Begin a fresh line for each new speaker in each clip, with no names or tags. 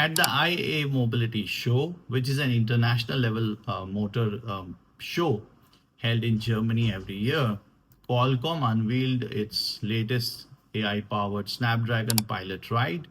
At the IAA Mobility Show, which is an international level motor show held in Germany every year, Qualcomm unveiled its latest AI powered Snapdragon Pilot Ride,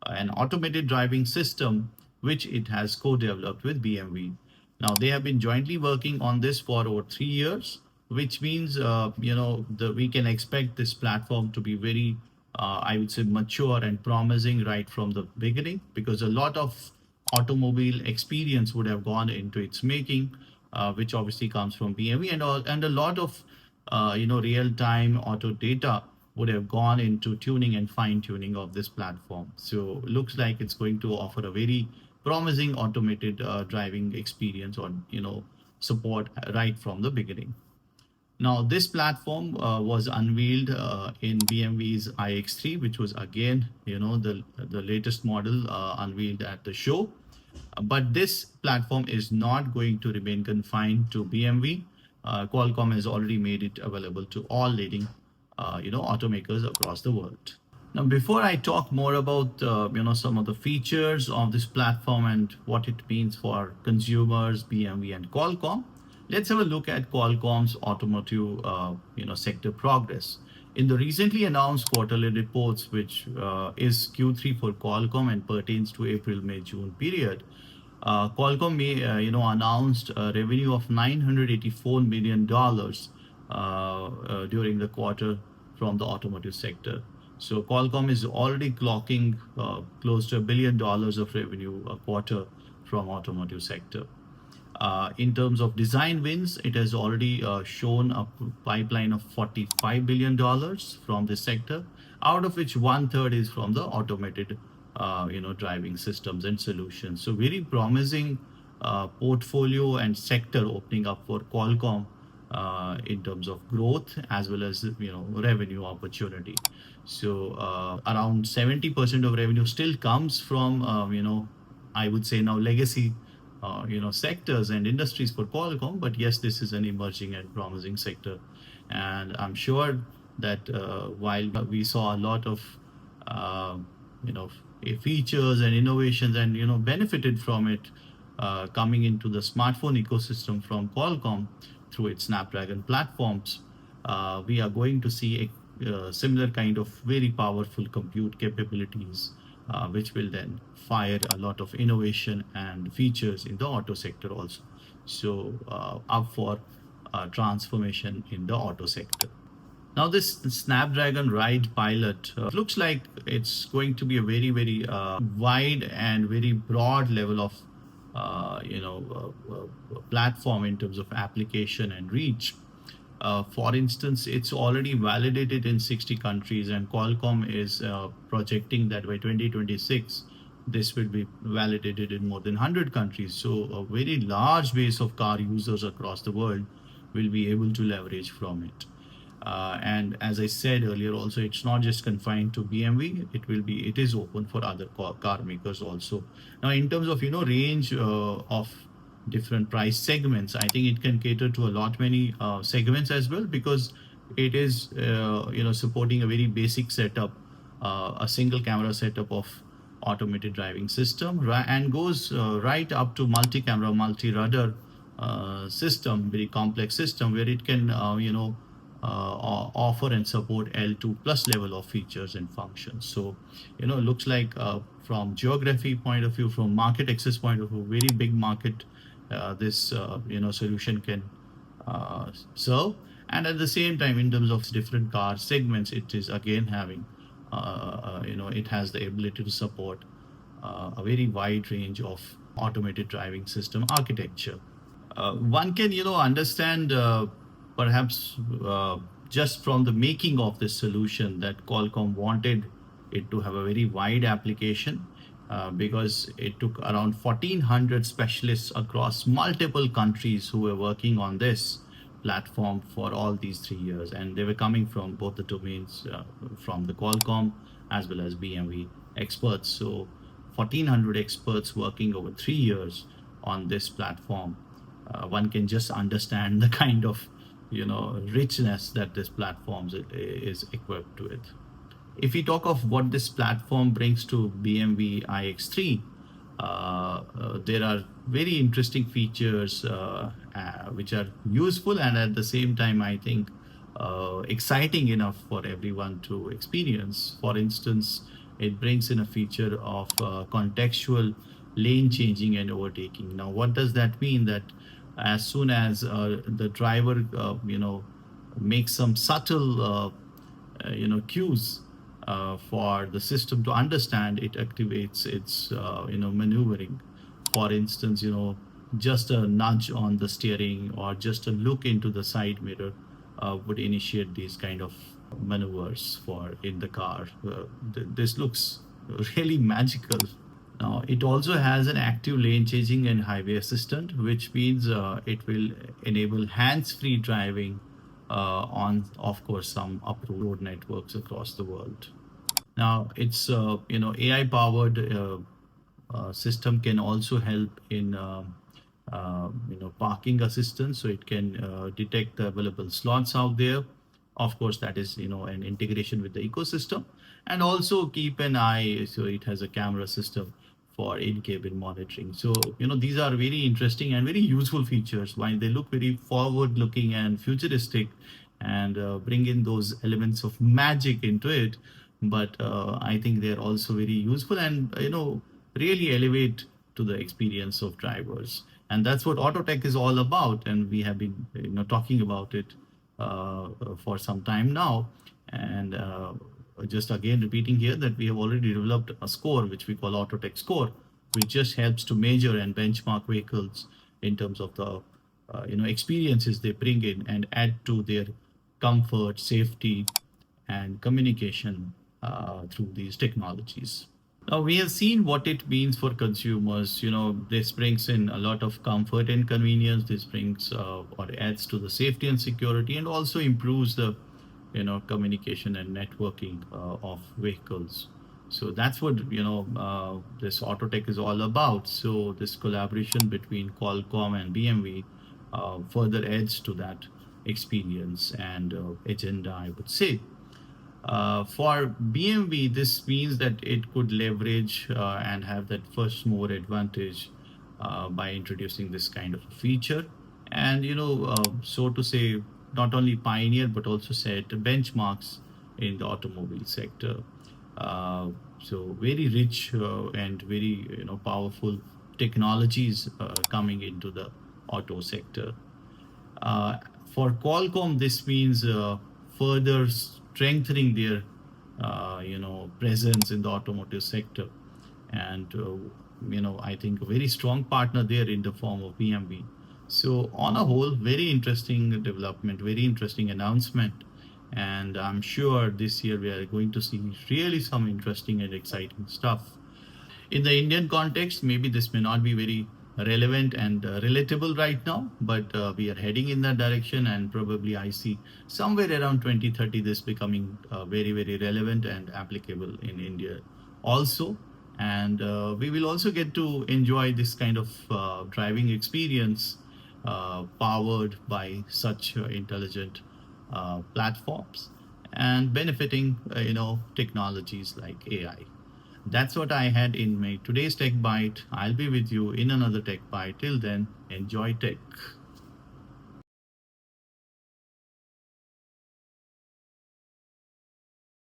an automated driving system which it has co-developed with BMW. Now they have been jointly working on this for over 3 years, which means we can expect this platform to be very, I would say, mature and promising right from the beginning, because a lot of automobile experience would have gone into its making, which obviously comes from BMW, and a lot of real-time auto data would have gone into tuning and fine tuning of this platform. So looks like it's going to offer a very promising automated driving experience on support right from the beginning. Now, this platform was unveiled in BMW's iX3, which was again, the latest model unveiled at the show. But this platform is not going to remain confined to BMW. Qualcomm has already made it available to all leading, automakers across the world. Now, before I talk more about some of the features of this platform and what it means for consumers, BMW and Qualcomm, let's have a look at Qualcomm's automotive sector progress. In the recently announced quarterly reports, which is Q3 for Qualcomm and pertains to April, May, June period, Qualcomm announced a revenue of $984 million during the quarter from the automotive sector. So Qualcomm is already clocking close to $1 billion of revenue a quarter from automotive sector. In terms of design wins, it has already shown a pipeline of $45 billion from this sector, out of which 1/3 is from the automated driving systems and solutions. So very promising portfolio and sector opening up for Qualcomm in terms of growth as well as revenue opportunity. So around 70% of revenue still comes from I would say now legacy sectors and industries for Qualcomm. But yes, this is an emerging and promising sector, and I'm sure that while we saw a lot of features and innovations and benefited from it coming into the smartphone ecosystem from Qualcomm through its Snapdragon platforms, we are going to see a similar kind of very powerful compute capabilities, which will then fire a lot of innovation and features in the auto sector also. So up for transformation in the auto sector. Now, this Snapdragon Ride Pilot looks like it's going to be a very, very wide and very broad level of platform in terms of application and reach. For instance, it's already validated in 60 countries, and Qualcomm is projecting that by 2026, this will be validated in more than 100 countries. So a very large base of car users across the world will be able to leverage from it. And as I said earlier, also it's not just confined to BMW. It is open for other car makers also. Now, in terms of range of different price segments, I think it can cater to a lot many segments as well, because it is supporting a very basic setup, a single camera setup of automated driving system, and goes right up to multi-camera, multi-rudder system, very complex system, where it can offer and support L2 plus level of features and functions. So looks like from geography point of view, from market access point of view, very big market this solution can serve. And at the same time, in terms of different car segments, it is again having it has the ability to support a very wide range of automated driving system architecture. One can understand perhaps just from the making of this solution that Qualcomm wanted it to have a very wide application, because it took around 1,400 specialists across multiple countries who were working on this platform for all these 3 years, and they were coming from both the domains, from the Qualcomm as well as BMW experts. So 1,400 experts working over 3 years on this platform. One can just understand the kind of richness that this platform is equipped with. If we talk of what this platform brings to BMW iX3, There are very interesting features which are useful and at the same time, I think, exciting enough for everyone to experience. For instance, it brings in a feature of contextual lane changing and overtaking. Now, what does that mean? That as soon as the driver, makes some subtle cues for the system to understand, it activates its maneuvering. For instance, just a nudge on the steering or just a look into the side mirror would initiate these kind of maneuvers for in the car. This looks really magical. Now, it also has an active lane changing and highway assistant, which means it will enable hands-free driving on, of course, some up-road networks across the world. Now, it's AI-powered system can also help in parking assistance, so it can detect the available slots out there. Of course, that is an integration with the ecosystem, and also keep an eye. So it has a camera system for in-cabin monitoring. So these are very interesting and very useful features. While they look very forward-looking and futuristic, and bring in those elements of magic into it, but I think they're also very useful and really elevate to the experience of drivers. And that's what Autotech is all about, and we have been talking about it for some time now. And just again repeating here that we have already developed a score which we call Autotech Score, which just helps to measure and benchmark vehicles in terms of the experiences they bring in and add to their comfort, safety, and communication through these technologies. Now, we have seen what it means for consumers. This brings in a lot of comfort and convenience. This brings or adds to the safety and security, and also improves the communication and networking of vehicles. So that's what this Autotech is all about. So this collaboration between Qualcomm and BMW further adds to that experience and agenda, I would say. For BMW, this means that it could leverage and have that first mover advantage by introducing this kind of a feature, and so to say, not only pioneer but also set benchmarks in the automobile sector. So very rich and very powerful technologies coming into the auto sector. For Qualcomm, this means further strengthening their presence in the automotive sector, and I think a very strong partner there in the form of BMW. So on a whole, very interesting development, very interesting announcement, and I'm sure this year we are going to see really some interesting and exciting stuff. In the Indian context, maybe this may not be very relevant and relatable right now, but we are heading in that direction, and probably I see somewhere around 2030 this becoming very, very relevant and applicable in India also. And we will also get to enjoy this kind of driving experience powered by such intelligent platforms and benefiting technologies like AI. That's what I had in my today's Tech Bite. I'll be with you in another Tech Bite. Till then, enjoy tech.